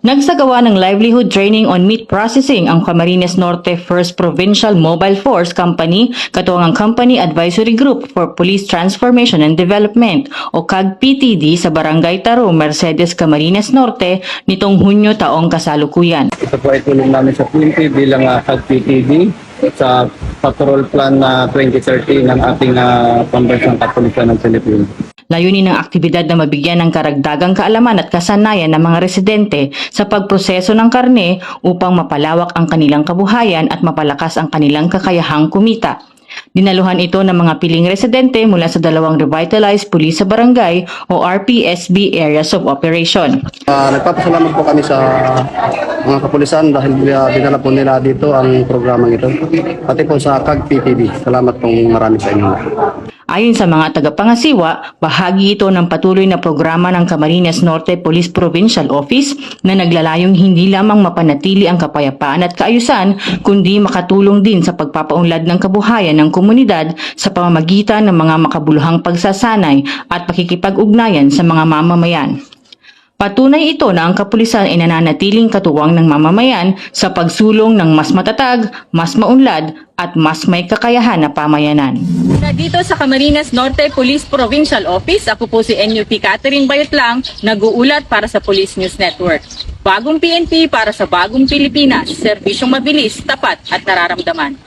Nagsagawa ng livelihood training on meat processing ang Camarines Norte 1st Provincial Mobile Force Company katuwang ang Company Advisory Group for Police Transformation and Development o CAG-PTD sa Barangay Taro, Mercedes, Camarines Norte nitong Hunyo taong kasalukuyan. Ito po ay tulong namin sa PNP bilang CAG-PTD sa patrol plan na 2030 ng ating Pambansang Kapulisan ng Pilipinas. Layunin ng aktibidad na mabigyan ng karagdagang kaalaman at kasanayan ng mga residente sa pagproseso ng karne upang mapalawak ang kanilang kabuhayan at mapalakas ang kanilang kakayahang kumita. Dinaluhan ito ng mga piling residente mula sa dalawang revitalized police sa barangay o RPSB areas of operation. Nagpapasalamat po kami sa mga kapulisan dahil dinala po nila dito ang programang ito. Pati po sa CAG-PTD. Salamat pong marami sa inyo. Ayon sa mga tagapangasiwa, bahagi ito ng patuloy na programa ng Camarines Norte Police Provincial Office na naglalayong hindi lamang mapanatili ang kapayapaan at kaayusan, kundi makatulong din sa pagpapaunlad ng kabuhayan ng komunidad sa pamamagitan ng mga makabuluhang pagsasanay at pakikipag-ugnayan sa mga mamamayan. Patunay ito na ang kapulisan ay nananatiling katuwang ng mamamayan sa pagsulong ng mas matatag, mas maunlad at mas may kakayahan na pamayanan. Dito sa Camarines Norte Police Provincial Office, ako po si NUP Catherine Bayotlang, nag-uulat para sa Police News Network. Bagong PNP para sa bagong Pilipinas, serbisyong mabilis, tapat at nararamdaman.